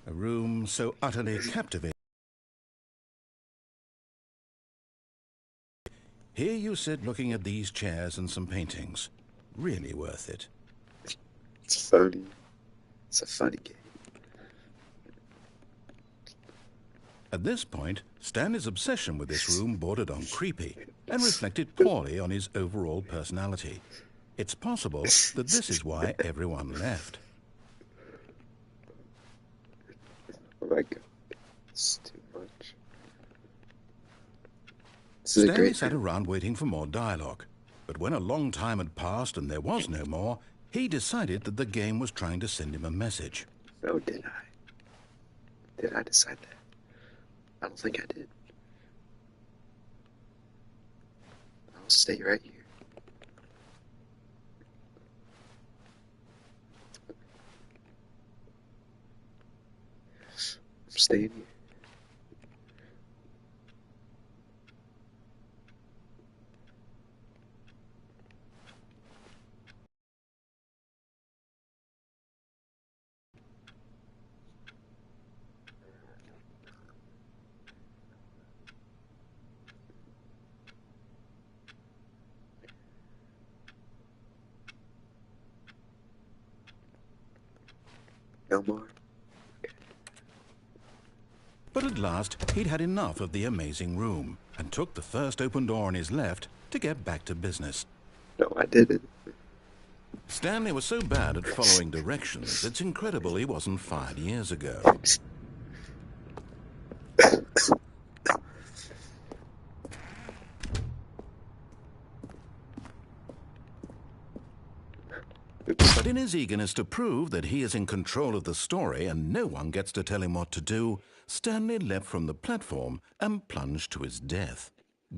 A room so utterly captivating. Here you sit looking at these chairs and some paintings. Really worth it. It's funny. It's a funny game. At this point, Stanley's obsession with this room bordered on creepy and reflected poorly on his overall personality. It's possible that this is why everyone left. Oh my god. It's too much. This is a Stanley great sat room. around waiting for more dialogue. But when a long time had passed and there was no more, he decided that the game was trying to send him a message. No, did I? Did I decide that? I don't think I did. I'll stay right here. I'm staying here. No more. But at last, he'd had enough of the amazing room and took the first open door on his left to get back to business. No, I didn't. Stanley was so bad at following directions, it's incredible he wasn't fired years ago. But in his eagerness to prove that he is in control of the story and no one gets to tell him what to do, Stanley leapt from the platform and plunged to his death.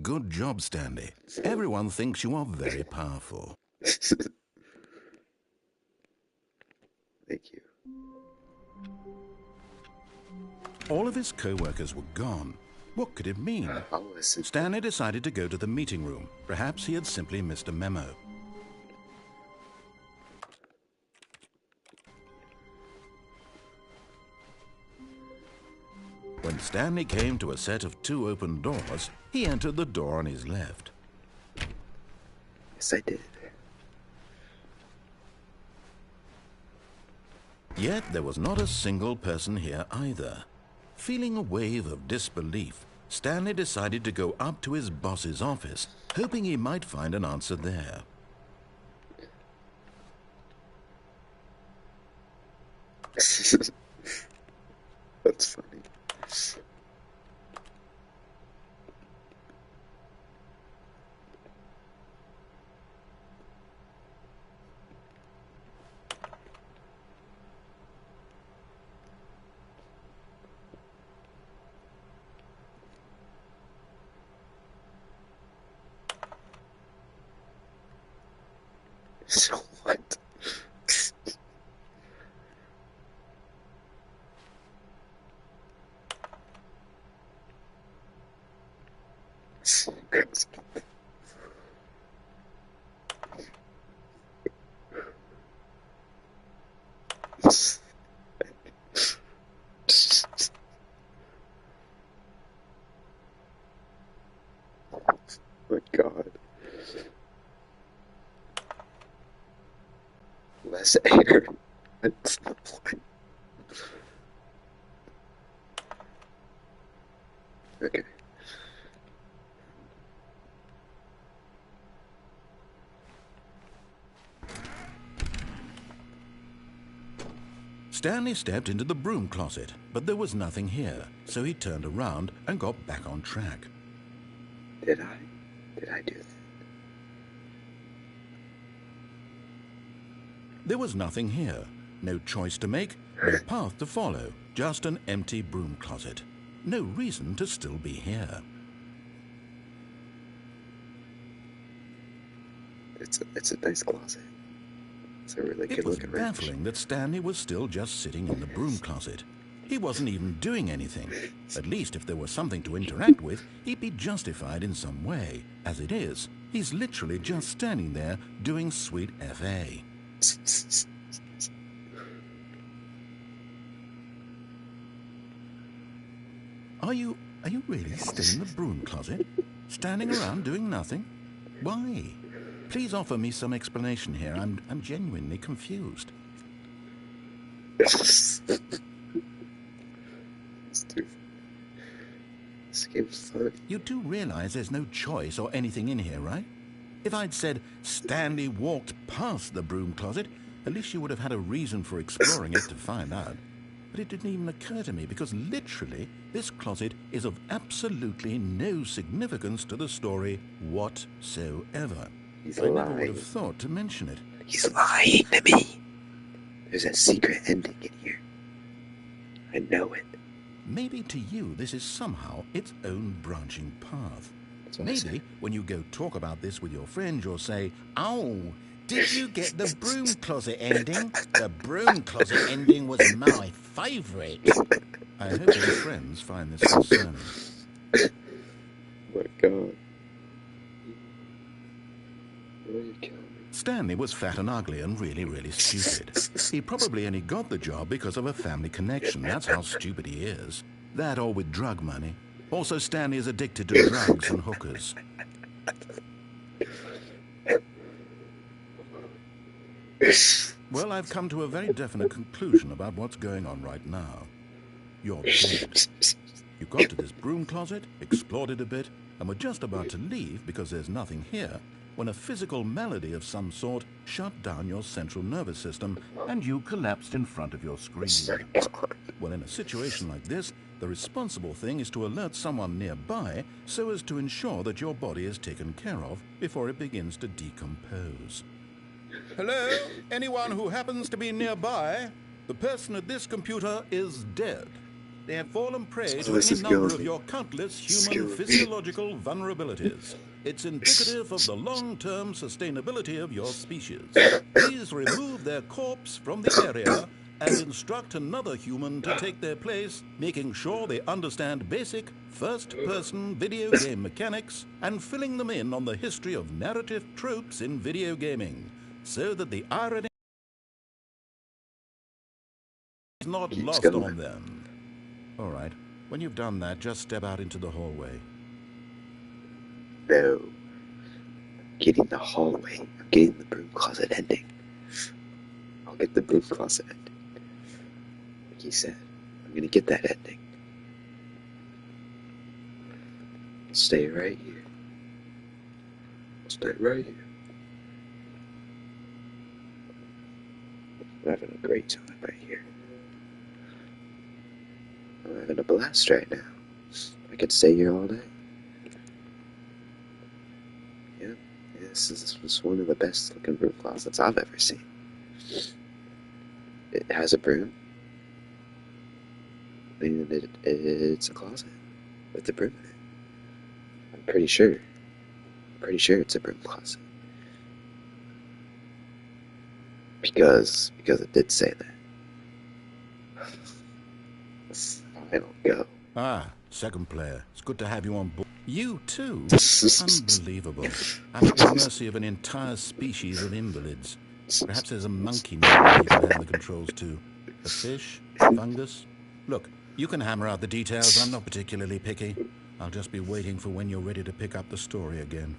Good job, Stanley. Everyone thinks you are very powerful. Thank you. All of his co-workers were gone. What could it mean? I'll listen. Stanley decided to go to the meeting room. Perhaps he had simply missed a memo. When Stanley came to a set of 2 open doors, he entered the door on his left. Yes, I did. Yet there was not a single person here either. Feeling a wave of disbelief, Stanley decided to go up to his boss's office, hoping he might find an answer there. That's funny. So what? My God. Less air. That's the point. Okay. Stanley stepped into the broom closet, but there was nothing here, so he turned around and got back on track. Did I? Did I do that? There was nothing here. No choice to make, no path to follow, just an empty broom closet. No reason to still be here. It's a nice closet. It's a really It good was looking wrench. baffling that Stanley was still just sitting in the broom closet. He wasn't even doing anything. At least if there was something to interact with, he'd be justified in some way. As it is, he's literally just standing there doing sweet FA. Are you really still in the broom closet? Standing around doing nothing? Why? Please offer me some explanation here. I'm genuinely confused. Stupid. This game's funny. You do realize there's no choice or anything in here, right? If I'd said Stanley walked past the broom closet, at least you would have had a reason for exploring it to find out. But it didn't even occur to me because literally this closet is of absolutely no significance to the story whatsoever. He's I never would lying. have thought to mention it. He's lying to me. There's a secret ending in here. I know it. Maybe to you this is somehow its own branching path. That's what I said. Maybe when you go talk about this with your friend, you'll say, "Oh, did you get the broom closet ending? The broom closet ending was my favourite." I hope your friends find this concerning. Oh my god. Why are you killing me? Stanley was fat and ugly and really, really stupid. He probably only got the job because of a family connection. That's how stupid he is. That or with drug money. Also, Stanley is addicted to drugs and hookers. Well, I've come to a very definite conclusion about what's going on right now. You're dead. You got to this broom closet, explored it a bit, and were just about to leave because there's nothing here, when a physical malady of some sort shut down your central nervous system and you collapsed in front of your screen. Well, in a situation like this, the responsible thing is to alert someone nearby so as to ensure that your body is taken care of before it begins to decompose. Hello? Anyone who happens to be nearby? The person at this computer is dead. They have fallen prey to any number of your countless human physiological vulnerabilities. It's indicative of the long-term sustainability of your species. Please remove their corpse from the area and instruct another human to take their place, making sure they understand basic first-person video game mechanics and filling them in on the history of narrative tropes in video gaming, so that the irony is not lost on them. All right, when you've done that, just step out into the hallway. No. I'm getting the hallway. I'm getting the broom closet ending. I'll get the broom closet ending. Like he said, I'm gonna get that ending. I'll stay right here. I'll stay right here. I'm having a great time right here. I'm having a blast right now. I could stay here all day. Yeah, this was one of the best looking broom closets I've ever seen. It has a broom. And it's a closet with a broom in it. I'm pretty sure it's a broom closet. Because it did say that. Final go. Ah, second player. It's good to have you on board. You too? Unbelievable. I'm at the mercy of an entire species of invalids. Perhaps there's a monkey now you can hand the controls to. A fish? Fungus? Look, you can hammer out the details. I'm not particularly picky. I'll just be waiting for when you're ready to pick up the story again.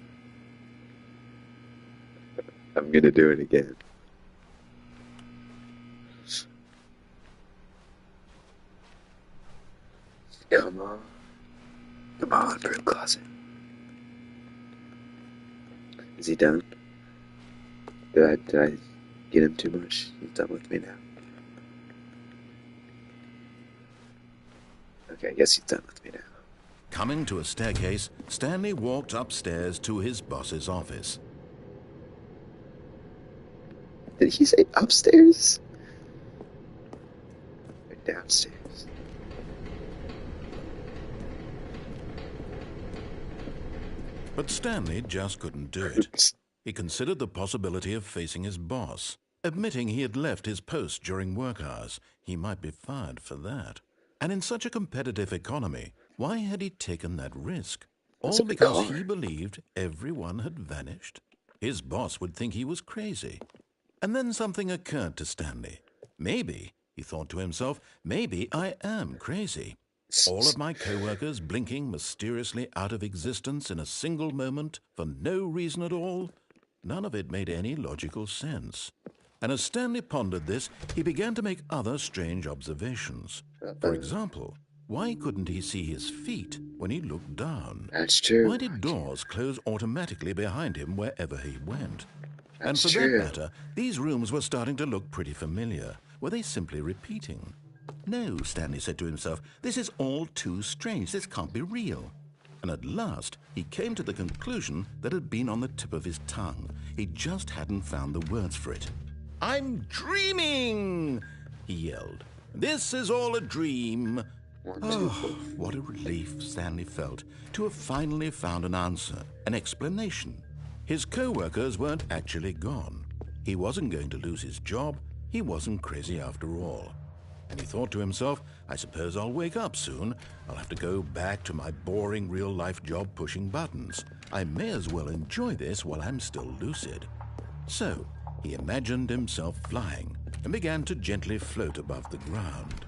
I'm gonna do it again. Come on. Come on, broom closet. Is he done? Did I get him too much? He's done with me now. Okay, I guess he's done with me now. Coming to a staircase, Stanley walked upstairs to his boss's office. Did he say upstairs? Or downstairs? But Stanley just couldn't do it. He considered the possibility of facing his boss. Admitting he had left his post during work hours, he might be fired for that. And in such a competitive economy, why had he taken that risk? All because he believed everyone had vanished? His boss would think he was crazy. And then something occurred to Stanley. Maybe, he thought to himself, maybe I am crazy. All of my co-workers blinking mysteriously out of existence in a single moment for no reason at all? None of it made any logical sense. And as Stanley pondered this, he began to make other strange observations. For example, why couldn't he see his feet when he looked down? That's true. Why did doors close automatically behind him wherever he went? And That's for true. that matter, these rooms were starting to look pretty familiar. Were they simply repeating? No, Stanley said to himself, this is all too strange. This can't be real. And at last, he came to the conclusion that had been on the tip of his tongue. He just hadn't found the words for it. I'm dreaming, he yelled. This is all a dream. Oh, what a relief Stanley felt to have finally found an answer, an explanation. His co-workers weren't actually gone. He wasn't going to lose his job. He wasn't crazy after all. And he thought to himself, I suppose I'll wake up soon. I'll have to go back to my boring real-life job pushing buttons. I may as well enjoy this while I'm still lucid. So, he imagined himself flying and began to gently float above the ground.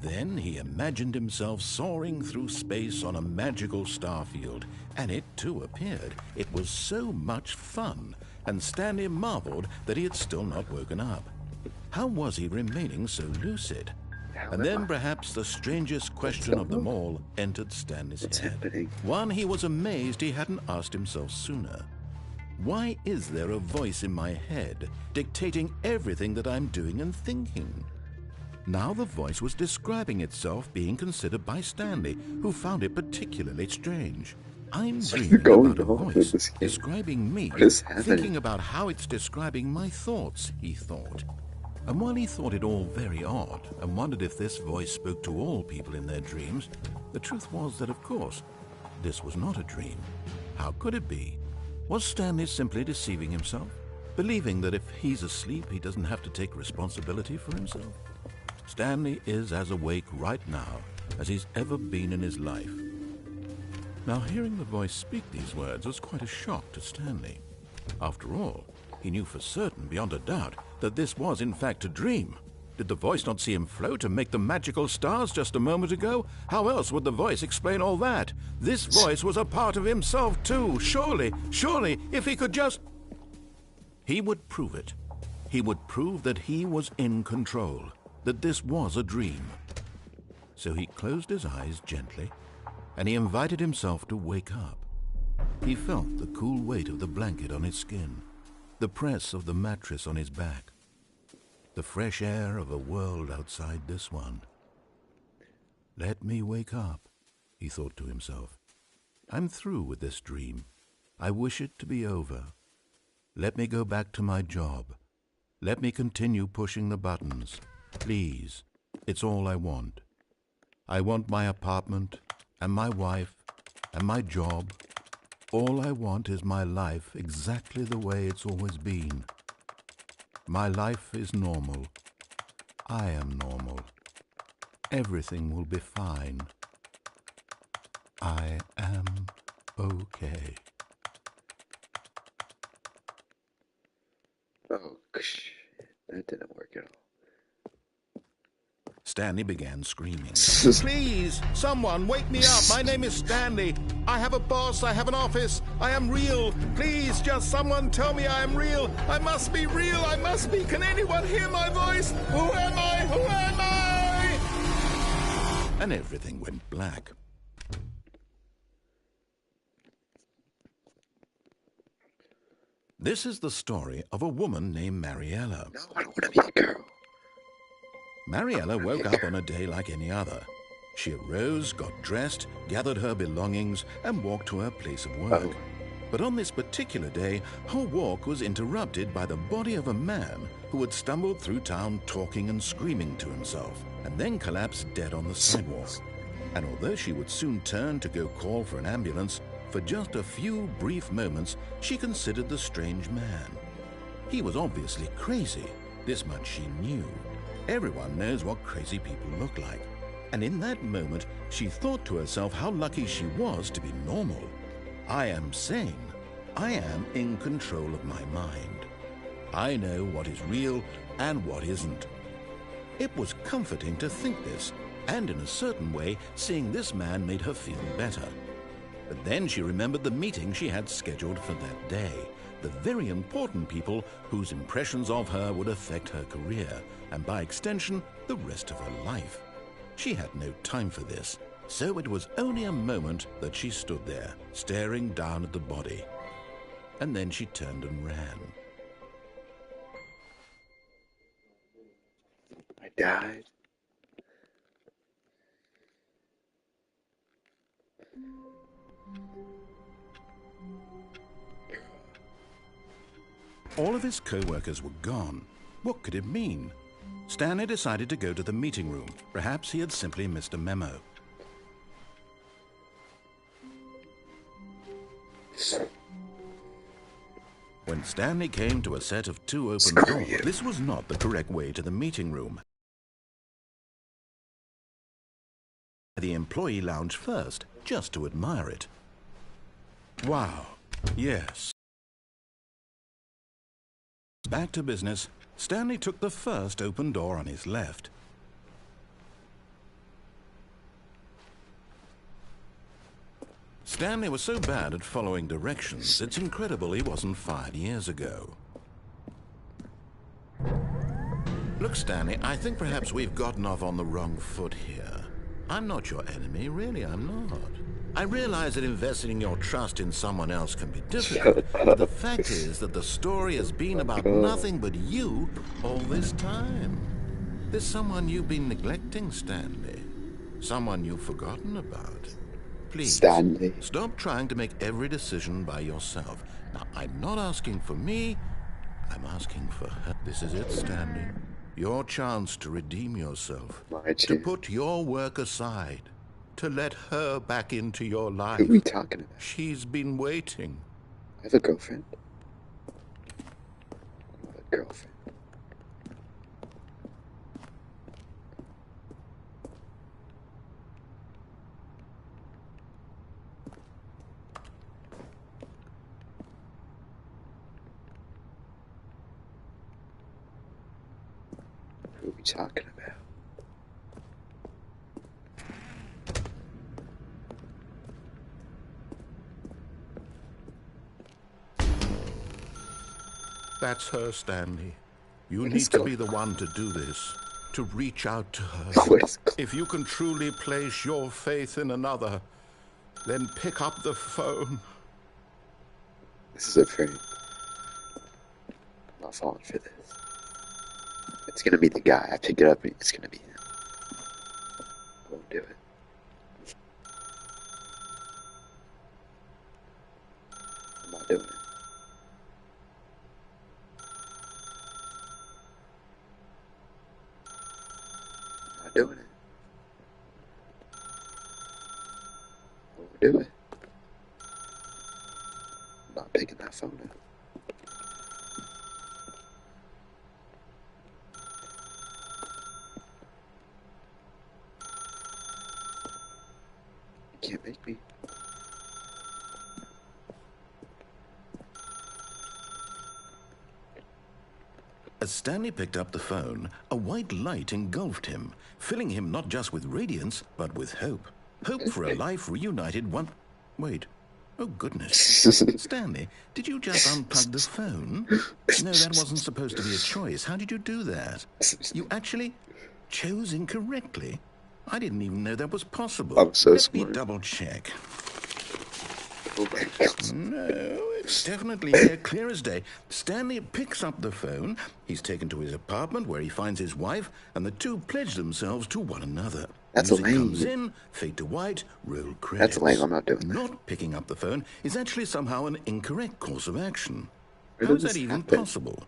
Then he imagined himself soaring through space on a magical starfield, and it too appeared. It was so much fun, and Stanley marveled that he had still not woken up. How was he remaining so lucid? And then perhaps the strangest question of them all entered Stanley's head. Happening? One he was amazed he hadn't asked himself sooner. Why is there a voice in my head dictating everything that I'm doing and thinking? Now the voice was describing itself being considered by Stanley, who found it particularly strange. I'm So dreaming you're going about a on with voice this game. describing me, What is happening? thinking about how it's describing my thoughts, he thought. And while he thought it all very odd and wondered if this voice spoke to all people in their dreams, the truth was that, of course, this was not a dream. How could it be? Was Stanley simply deceiving himself, believing that if he's asleep, he doesn't have to take responsibility for himself? Stanley is as awake right now as he's ever been in his life. Now, hearing the voice speak these words was quite a shock to Stanley. After all, he knew for certain, beyond a doubt, that this was in fact a dream. Did the voice not see him float and make the magical stars just a moment ago? How else would the voice explain all that? This voice was a part of himself too. Surely, if he could just... He would prove it. He would prove that he was in control, that this was a dream. So he closed his eyes gently, and he invited himself to wake up. He felt the cool weight of the blanket on his skin, the press of the mattress on his back, the fresh air of a world outside this one. Let me wake up, he thought to himself. I'm through with this dream. I wish it to be over. Let me go back to my job. Let me continue pushing the buttons. Please, it's all I want. I want my apartment and my wife and my job. All I want is my life exactly the way it's always been. My life is normal. I am normal. Everything will be fine. I am okay. Oh, shit. That didn't work at all. Stanley began screaming. Please, someone, wake me up. My name is Stanley. I have a boss. I have an office. I am real. Please, just someone tell me I am real. I must be real. I must be. Can anyone hear my voice? Who am I? Who am I? And everything went black. This is the story of a woman named Mariella. No, I don't want to be the girl. Mariella woke up on a day like any other. She arose, got dressed, gathered her belongings, and walked to her place of work. Oh. But on this particular day, her walk was interrupted by the body of a man who had stumbled through town talking and screaming to himself, and then collapsed dead on the sidewalk. And although she would soon turn to go call for an ambulance, for just a few brief moments she considered the strange man. He was obviously crazy. This much she knew. Everyone knows what crazy people look like. And in that moment, she thought to herself how lucky she was to be normal. I am sane. I am in control of my mind. I know what is real and what isn't. It was comforting to think this, And in a certain way, seeing this man made her feel better. But then she remembered the meeting she had scheduled for that day. The very important people whose impressions of her would affect her career, and by extension, the rest of her life. She had no time for this, so it was only a moment that she stood there, staring down at the body. And then she turned and ran. I died. All of his co-workers were gone. What could it mean? Stanley decided to go to the meeting room. Perhaps he had simply missed a memo. When Stanley came to a set of 2 open Screw doors, you. this was not the correct way to the meeting room. The employee lounge first, just to admire it. Wow, yes. Back to business, Stanley took the first open door on his left. Stanley was so bad at following directions, it's incredible he wasn't fired years ago. Look, Stanley, I think perhaps we've gotten off on the wrong foot here. I'm not your enemy, really, I'm not. I realize that investing your trust in someone else can be difficult, but the fact is that the story has been about nothing but you all this time. There's someone you've been neglecting, Stanley. Someone you've forgotten about. Please, Stanley. stop trying to make every decision by yourself. Now, I'm not asking for me, I'm asking for her. This is it, Stanley. Your chance to redeem yourself. To put your work aside. To let her back into your life. Who are we talking about? She's been waiting. I have a girlfriend. I have a girlfriend. Who are we talking about? That's her, Stanley. You What need is to going be the one to do this. To reach out to her. What is If you can truly place your faith in another, then pick up the phone. This is a prank. I'm not falling for this. It's gonna be the guy. I pick it up and it's gonna be him. I won't do it. I'm not doing it. I'm not doing it. I won't do it. I'm not picking that phone up. You can't make me. As Stanley picked up the phone, a white light engulfed him, filling him not just with radiance, but with hope. Hope for a life reunited one... Wait. Oh, goodness. Stanley, did you just unplug the phone? No, that wasn't supposed to be a choice. How did you do that? You actually chose incorrectly? I didn't even know that was possible. I'm so Let smart. me double-check. Oh my God. No, it's definitely here, clear as day. Stanley picks up the phone. He's taken to his apartment where he finds his wife, and the two pledge themselves to one another. That's Music lame. comes in, fade to white, roll credits. That's lame. I'm not doing that. Not picking up the phone is actually somehow an incorrect course of action. Where How did is that this even happen? possible?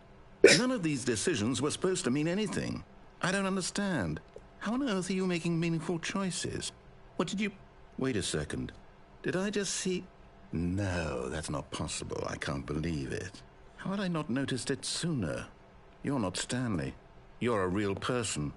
None of these decisions were supposed to mean anything. I don't understand. How on earth are you making meaningful choices? What did you... Wait a second. Did I just see... No, that's not possible. I can't believe it. How had I not noticed it sooner? You're not Stanley. You're a real person.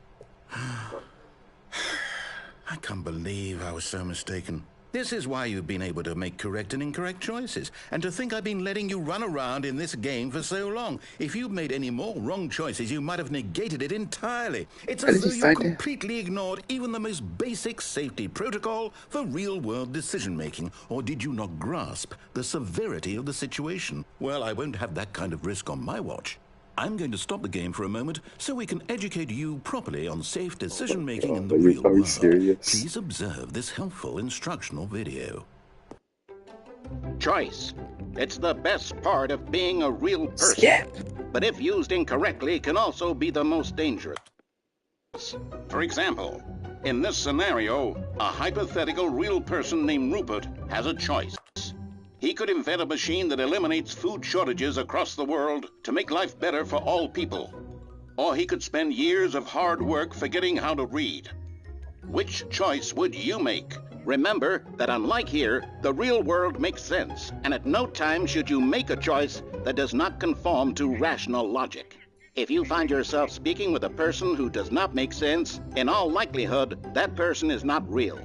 I can't believe I was so mistaken. This is why you've been able to make correct and incorrect choices. And to think I've been letting you run around in this game for so long. If you'd made any more wrong choices, you might have negated it entirely. It's How as did though you you find out? completely ignored even the most basic safety protocol for real-world decision-making. Or did you not grasp the severity of the situation? Well, I won't have that kind of risk on my watch. I'm going to stop the game for a moment so we can educate you properly on safe decision-making in the Are you real fucking world. serious? Please observe this helpful instructional video. Choice. It's the best part of being a real person. Skip. But if used incorrectly, can also be the most dangerous. For example, in this scenario, a hypothetical real person named Rupert has a choice. He could invent a machine that eliminates food shortages across the world to make life better for all people. Or he could spend years of hard work forgetting how to read. Which choice would you make? Remember that unlike here, the real world makes sense, and at no time should you make a choice that does not conform to rational logic. If you find yourself speaking with a person who does not make sense, in all likelihood, that person is not real.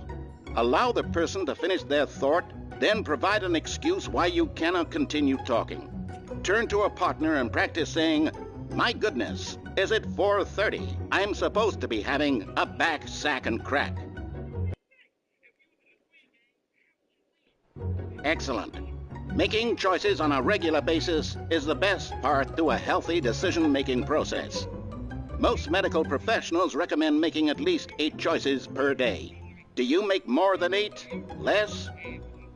Allow the person to finish their thought, then provide an excuse why you cannot continue talking. Turn to a partner and practice saying, "My goodness, is it 4:30? I'm supposed to be having a back, sack, and crack." Excellent. Making choices on a regular basis is the best part to a healthy decision-making process. Most medical professionals recommend making at least 8 choices per day. Do you make more than 8? Less?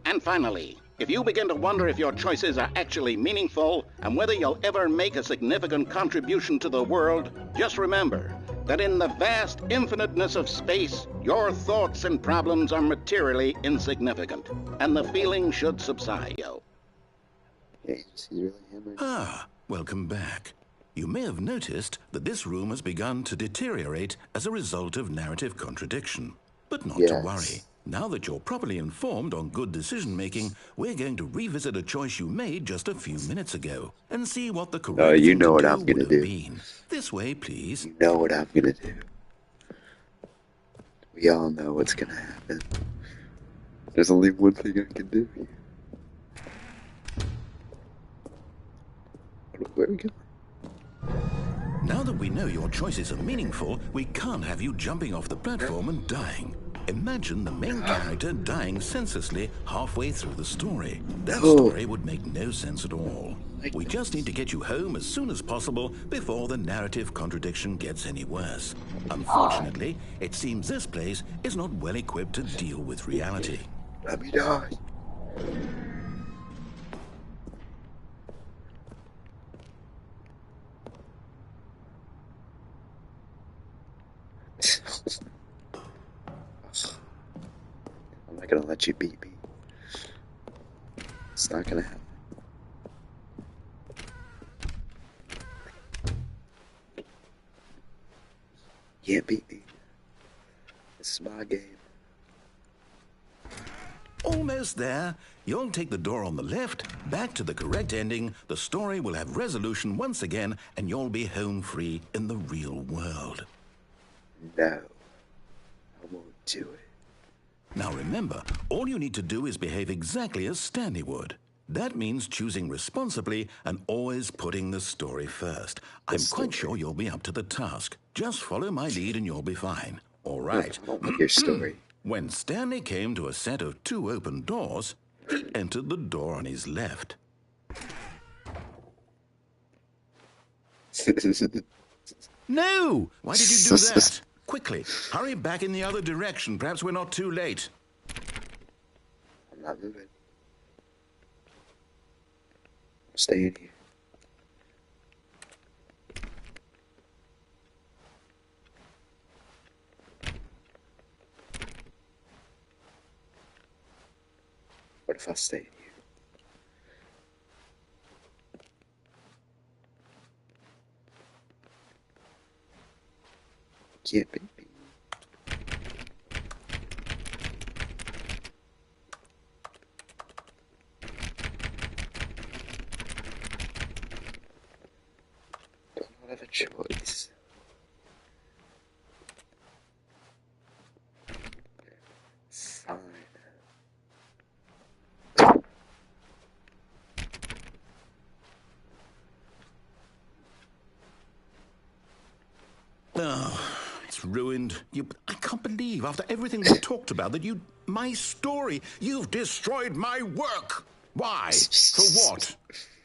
And finally, if you begin to wonder if your choices are actually meaningful and whether you'll ever make a significant contribution to the world, just remember that in the vast infiniteness of space, your thoughts and problems are materially insignificant, and the feeling should subside. Yeah, he's really hammered. Ah, welcome back. You may have noticed that this room has begun to deteriorate as a result of narrative contradiction. But not to Yes. worry. Now that you're properly informed on good decision-making, we're going to revisit a choice you made just a few minutes ago and see what the correct you thing know to what do I'm gonna would have do. been. This way, please. You know what I'm gonna do. We all know what's gonna happen. There's only one thing I can do here. Where are we going? Now that we know your choices are meaningful, we can't have you jumping off the platform and dying. Imagine the main character dying senselessly halfway through the story. That story would make no sense at all. We just need to get you home as soon as possible before the narrative contradiction gets any worse. Unfortunately, it seems this place is not well equipped to deal with reality. Let me die. I'm not gonna let you beat me. It's not gonna happen. You can't beat me. This is my game. Almost there. You'll take the door on the left, back to the correct ending, the story will have resolution once again, and you'll be home free in the real world. No. I won't do it. Now remember, all you need to do is behave exactly as Stanley would. That means choosing responsibly and always putting the story first. I'm quite sure you'll be up to the task. Just follow my lead and you'll be fine. All right. I don't like your story. When Stanley came to a set of 2 open doors, he entered the door on his left. No! Why did you do that? Quickly, hurry back in the other direction. Perhaps we're not too late. I'm not moving. I'm staying here. What if I stay here? Can't beat me. Don't have a choice. Fine. ruined. I can't believe, after everything we talked about, that my story, you've destroyed my work. Why? For what?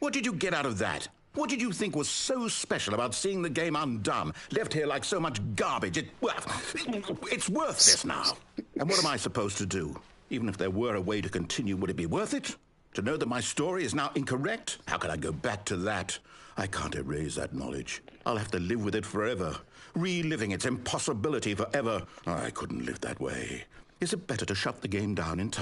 What did you get out of that? What did you think was so special about seeing the game undone, left here like so much garbage? It's worthless now. And what am I supposed to do? Even if there were a way to continue, would it be worth it? To know that my story is now incorrect? How can I go back to that? I can't erase that knowledge. I'll have to live with it forever, reliving its impossibility forever. I couldn't live that way. Is it better to shut the game down entirely?